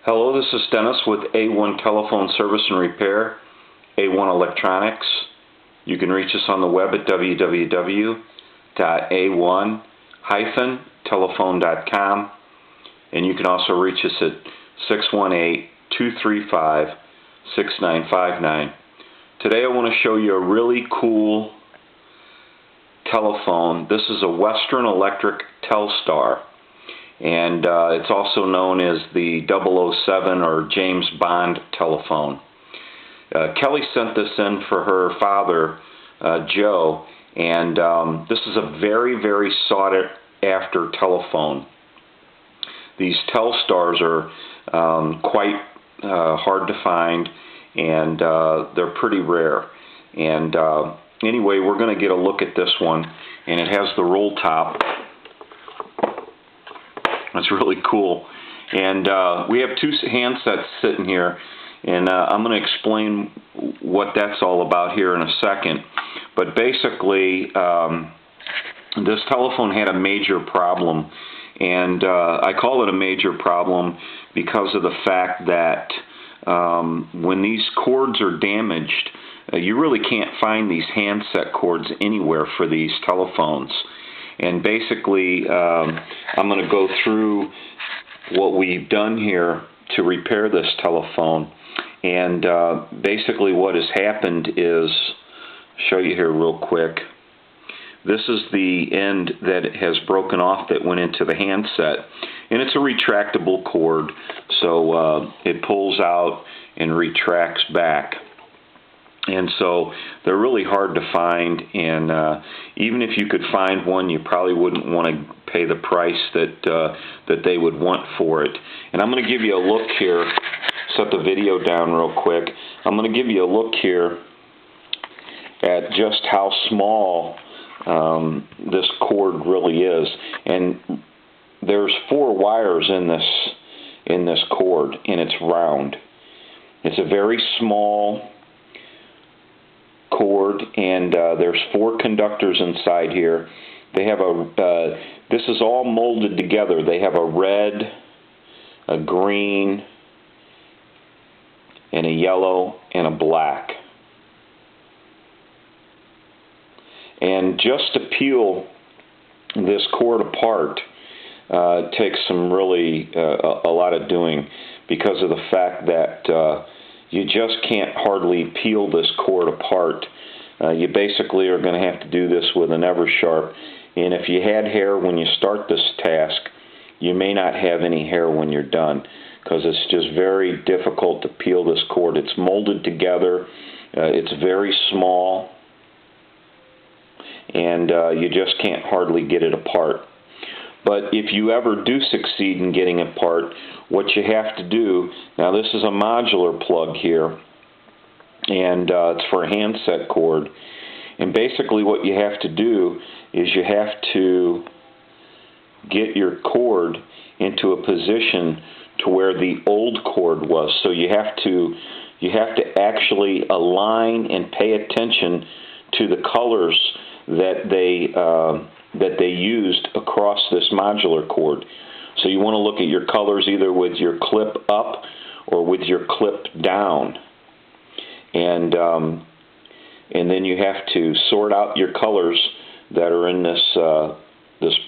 Hello, this is Dennis with A1 Telephone Service and Repair, A1 Electronics. You can reach us on the web at www.a1-telephone.com, and you can also reach us at 618-235-6959. Today I want to show you a really cool telephone. This is a Western Electric Telstar, and it's also known as the 007 or James Bond telephone. Kelly sent this in for her father, Joe, and this is a very, very sought after telephone. These Telstars are quite hard to find, and they're pretty rare. And anyway, we're going to get a look at this one, and it has the roll top. That's really cool. And we have two handsets sitting here, and I'm going to explain what that's all about here in a second. But basically, this telephone had a major problem, and I call it a major problem because of the fact that when these cords are damaged, you really can't find these handset cords anywhere for these telephones. And basically, I'm going to go through what we've done here to repair this telephone. And basically what has happened is, I'll show you here real quick. This is the end that has broken off that went into the handset. And it's a retractable cord, so it pulls out and retracts back. And so they're really hard to find, and even if you could find one, you probably wouldn't want to pay the price that they would want for it. And I'm going to give you a look here. Set the video down real quick. I'm going to give you a look here at just how small this cord really is. And there's 4 wires in this cord, and it's round. It's a very small cord, and there's 4 conductors inside here. They have this is all molded together. They have a red, a green, and a yellow, and a black. And just to peel this cord apart takes some really a lot of doing, because of the fact that you just can't hardly peel this cord apart. You basically are going to have to do this with an Eversharp. And if you had hair when you start this task, you may not have any hair when you're done, because it's just very difficult to peel this cord. It's molded together. It's very small, and you just can't hardly get it apart. But if you ever do succeed in getting it apart, what you have to do, now this is a modular plug here, and it's for a handset cord. And basically what you have to do is you have to get your cord into a position to where the old cord was. So you have to actually align and pay attention to the colors that they used across this modular cord. So you want to look at your colors either with your clip up or with your clip down, and then you have to sort out your colors that are in this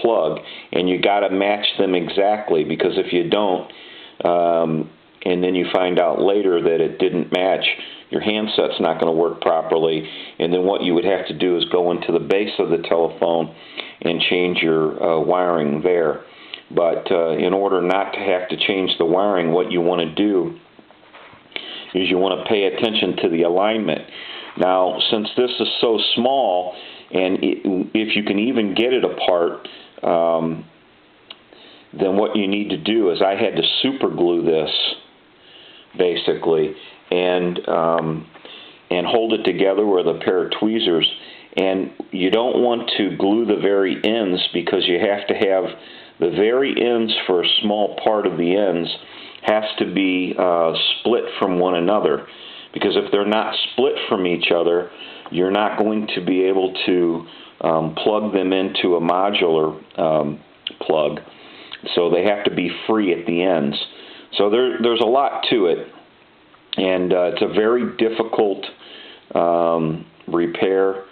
plug, and you got to match them exactly, because if you don't, and then you find out later that it didn't match, your handset's not going to work properly. And then what you would have to do is go into the base of the telephone and change your wiring there. But in order not to have to change the wiring, what you want to do is you want to pay attention to the alignment. Now, since this is so small, and if you can even get it apart, then what you need to do is, I had to super glue this basically, and hold it together with a pair of tweezers. And you don't want to glue the very ends, because you have to have the very ends for a small part of the ends has to be split from one another, because if they're not split from each other, you're not going to be able to plug them into a modular plug. So they have to be free at the ends. So there's a lot to it, and it's a very difficult repair.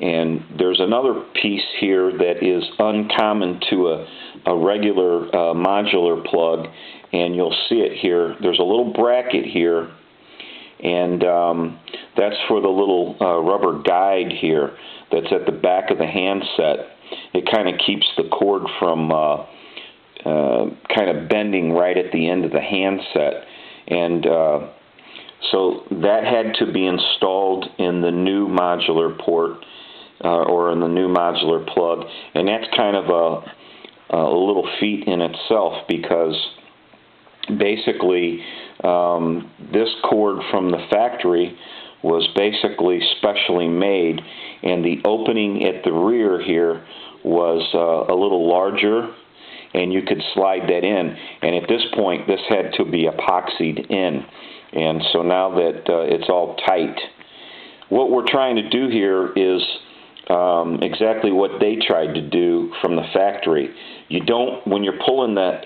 And there's another piece here that is uncommon to a regular modular plug, and you'll see it here. There's a little bracket here, and that's for the little rubber guide here that's at the back of the handset. It kind of keeps the cord from kind of bending right at the end of the handset, and so that had to be installed in the new modular port or in the new modular plug, and that's kind of a little feat in itself, because basically this cord from the factory was basically specially made, and the opening at the rear here was a little larger, and you could slide that in, and at this point this had to be epoxied in, and so now that it's all tight, what we're trying to do here is exactly what they tried to do from the factory. You don't, when you're pulling the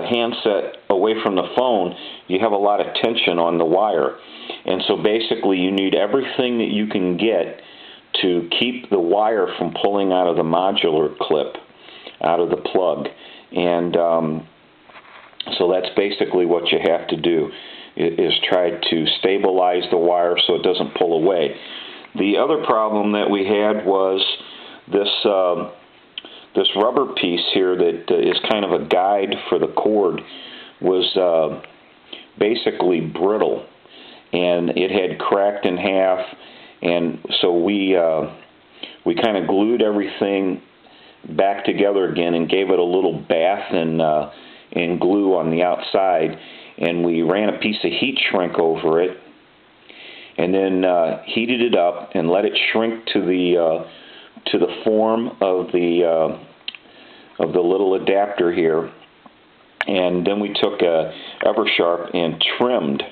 handset away from the phone, you have a lot of tension on the wire, and so basically you need everything that you can get to keep the wire from pulling out of the modular clip, out of the plug, and so that's basically what you have to do, is try to stabilize the wire so it doesn't pull away. The other problem that we had was this rubber piece here that is kind of a guide for the cord was basically brittle, and it had cracked in half, and so we kind of glued everything back together again and gave it a little bath in glue on the outside, and we ran a piece of heat shrink over it, and then heated it up and let it shrink to the form of the little adapter here. And then we took a Eversharp and trimmed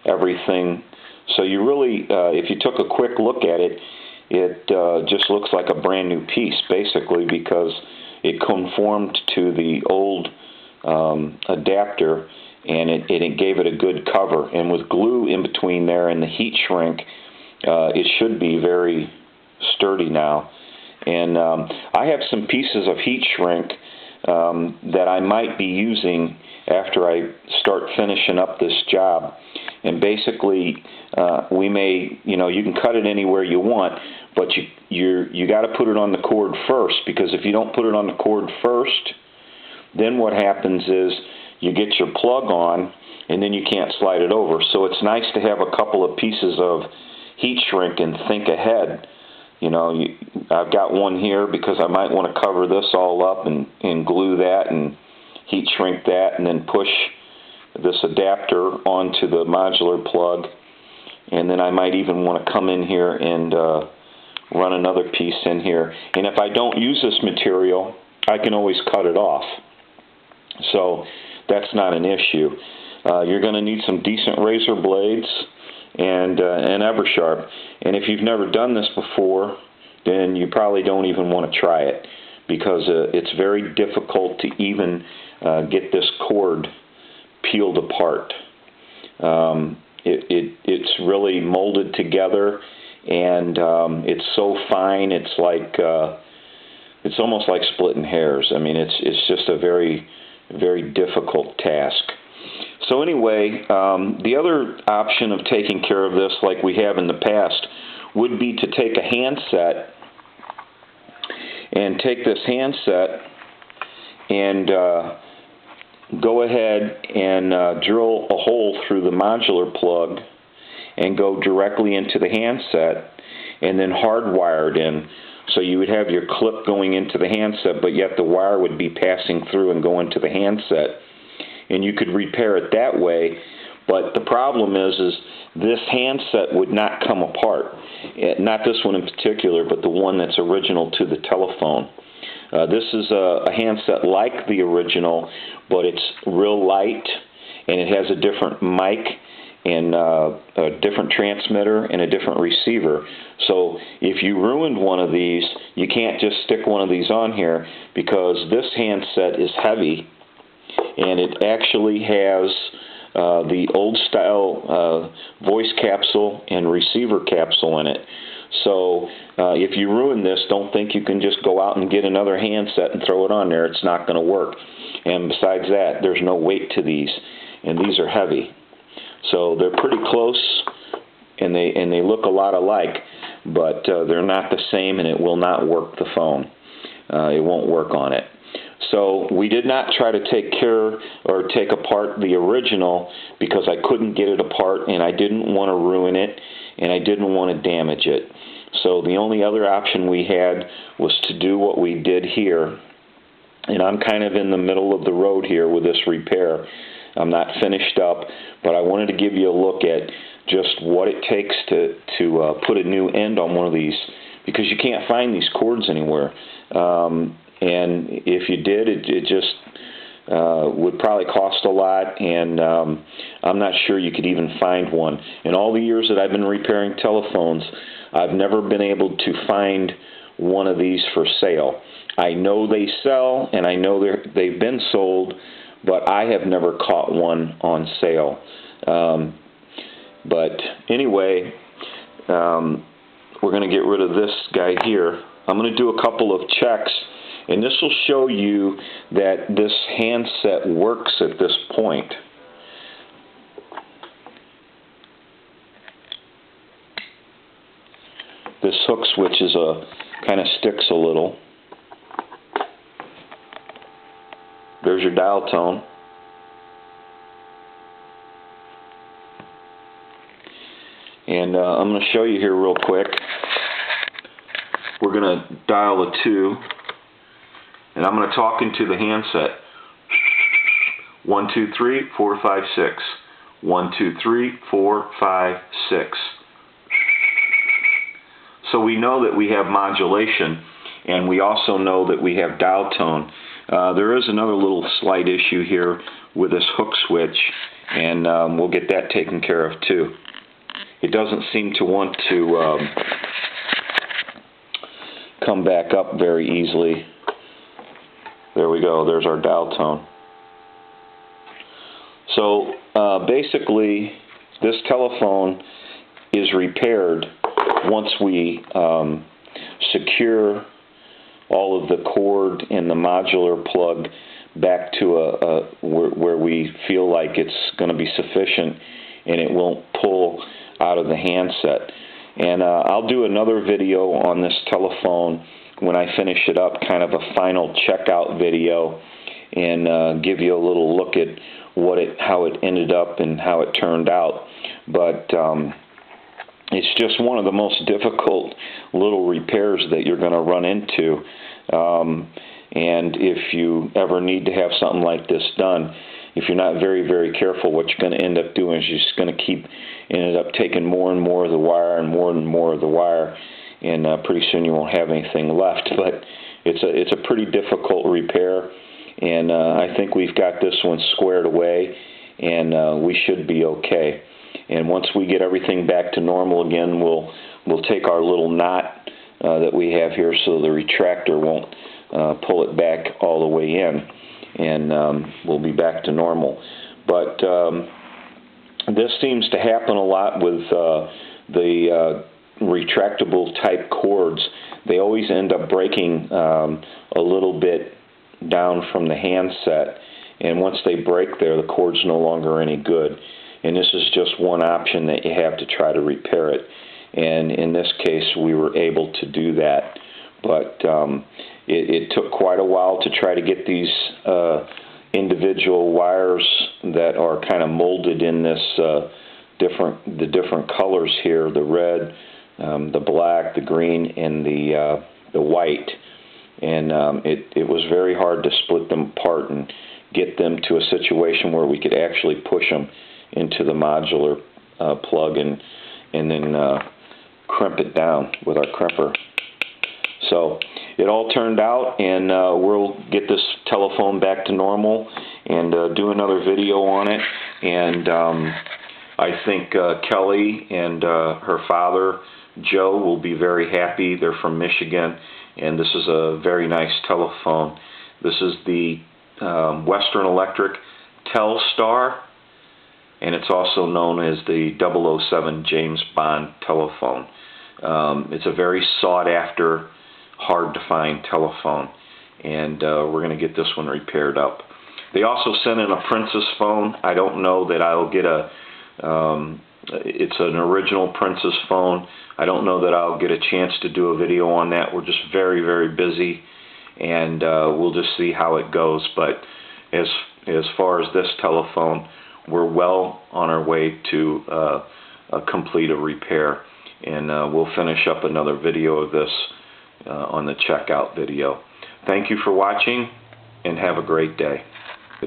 everything. So you really, if you took a quick look at it, it just looks like a brand new piece, basically, because it conformed to the old adapter, and it gave it a good cover. And with glue in between there and the heat shrink, it should be very sturdy now. And I have some pieces of heat shrink that I might be using after I start finishing up this job. And basically, we may, you can cut it anywhere you want, but you got to put it on the cord first, because if you don't put it on the cord first, then what happens is you get your plug on, and then you can't slide it over. So it's nice to have a couple of pieces of heat shrink and think ahead. I've got one here because I might want to cover this all up and glue that and heat shrink that, and then push this adapter onto the modular plug. And then I might even want to come in here and run another piece in here. And if I don't use this material, I can always cut it off. So that's not an issue. You're going to need some decent razor blades and an Eversharp. And if you've never done this before, then you probably don't even want to try it, because it's very difficult to even get this cord peeled apart. It's really molded together, and it's so fine. It's like it's almost like splitting hairs. I mean, it's just a very, very difficult task. So anyway, the other option of taking care of this, like we have in the past, would be to take a handset and take this handset and go ahead and drill a hole through the modular plug and go directly into the handset, and then hardwire it in. So you would have your clip going into the handset, but yet the wire would be passing through and going to the handset. And you could repair it that way, but the problem is this handset would not come apart. Not this one in particular, but the one that's original to the telephone. This is a handset like the original, but it's real light, and it has a different mic and a different transmitter and a different receiver. So if you ruined one of these, you can't just stick one of these on here, because this handset is heavy, and it actually has the old style voice capsule and receiver capsule in it. So if you ruin this, don't think you can just go out and get another handset and throw it on there. It's not going to work. And besides that, there's no weight to these, and these are heavy. So they're pretty close, and they look a lot alike, but they're not the same, and it will not work the phone. It won't work on it. So we did not try to take care or take apart the original because I couldn't get it apart, and I didn't want to ruin it, and I didn't want to damage it. So the only other option we had was to do what we did here. And I'm kind of in the middle of the road here with this repair. I'm not finished up, but I wanted to give you a look at just what it takes to put a new end on one of these, because you can't find these cords anywhere. And if you did, it just would probably cost a lot, and I'm not sure you could even find one. In all the years that I've been repairing telephones, I've never been able to find one of these for sale. I know they sell, and I know they've been sold, but I have never caught one on sale. But anyway, we're going to get rid of this guy here. I'm going to do a couple of checks, and this will show you that this handset works at this point. This hook switch is kind of sticks a little. There's your dial tone. And I'm going to show you here real quick. We're going to dial a 2, and I'm going to talk into the handset. 1, 2, 3, 4, 5, 6. 1, 2, 3, 4, 5, 6. So we know that we have modulation, and we also know that we have dial tone. There is another little slight issue here with this hook switch, and we'll get that taken care of too. It doesn't seem to want to come back up very easily. There we go. There's our dial tone. So basically, this telephone is repaired once we secure all of the cord and the modular plug back to where we feel like it's going to be sufficient and it won't pull out of the handset. And I'll do another video on this telephone when I finish it up, kind of a final checkout video, and give you a little look at how it ended up and how it turned out. But it's just one of the most difficult little repairs that you're going to run into. And if you ever need to have something like this done, if you're not very, very careful, what you're going to end up doing is you're just going to end up taking more and more of the wire and more of the wire, and pretty soon you won't have anything left. But it's a pretty difficult repair, and I think we've got this one squared away, and we should be okay. And once we get everything back to normal again, we'll take our little knot that we have here so the retractor won't pull it back all the way in, and we'll be back to normal. But this seems to happen a lot with the retractable type cords. They always end up breaking a little bit down from the handset, and once they break there, the cord's no longer any good. And this is just one option that you have to try to repair it. And in this case, we were able to do that. But it took quite a while to try to get these individual wires that are kind of molded in this the different colors here: the red, the black, the green, and the white. And it was very hard to split them apart and get them to a situation where we could actually push them into the modular plug and then crimp it down with our crimper. So it all turned out, and we'll get this telephone back to normal and do another video on it. And I think Kelly and her father, Joe, will be very happy. They're from Michigan, and this is a very nice telephone. This is the Western Electric Telstar, and it's also known as the 007 James Bond telephone. It's a very sought after, hard to find telephone, and we're going to get this one repaired up. They also sent in a Princess phone. I don't know that I'll get it's an original Princess phone. I don't know that I'll get a chance to do a video on that. We're just very, very busy, and we'll just see how it goes. But as far as this telephone, we're well on our way to complete a repair, and we'll finish up another video of this on the checkout video. Thank you for watching, and have a great day.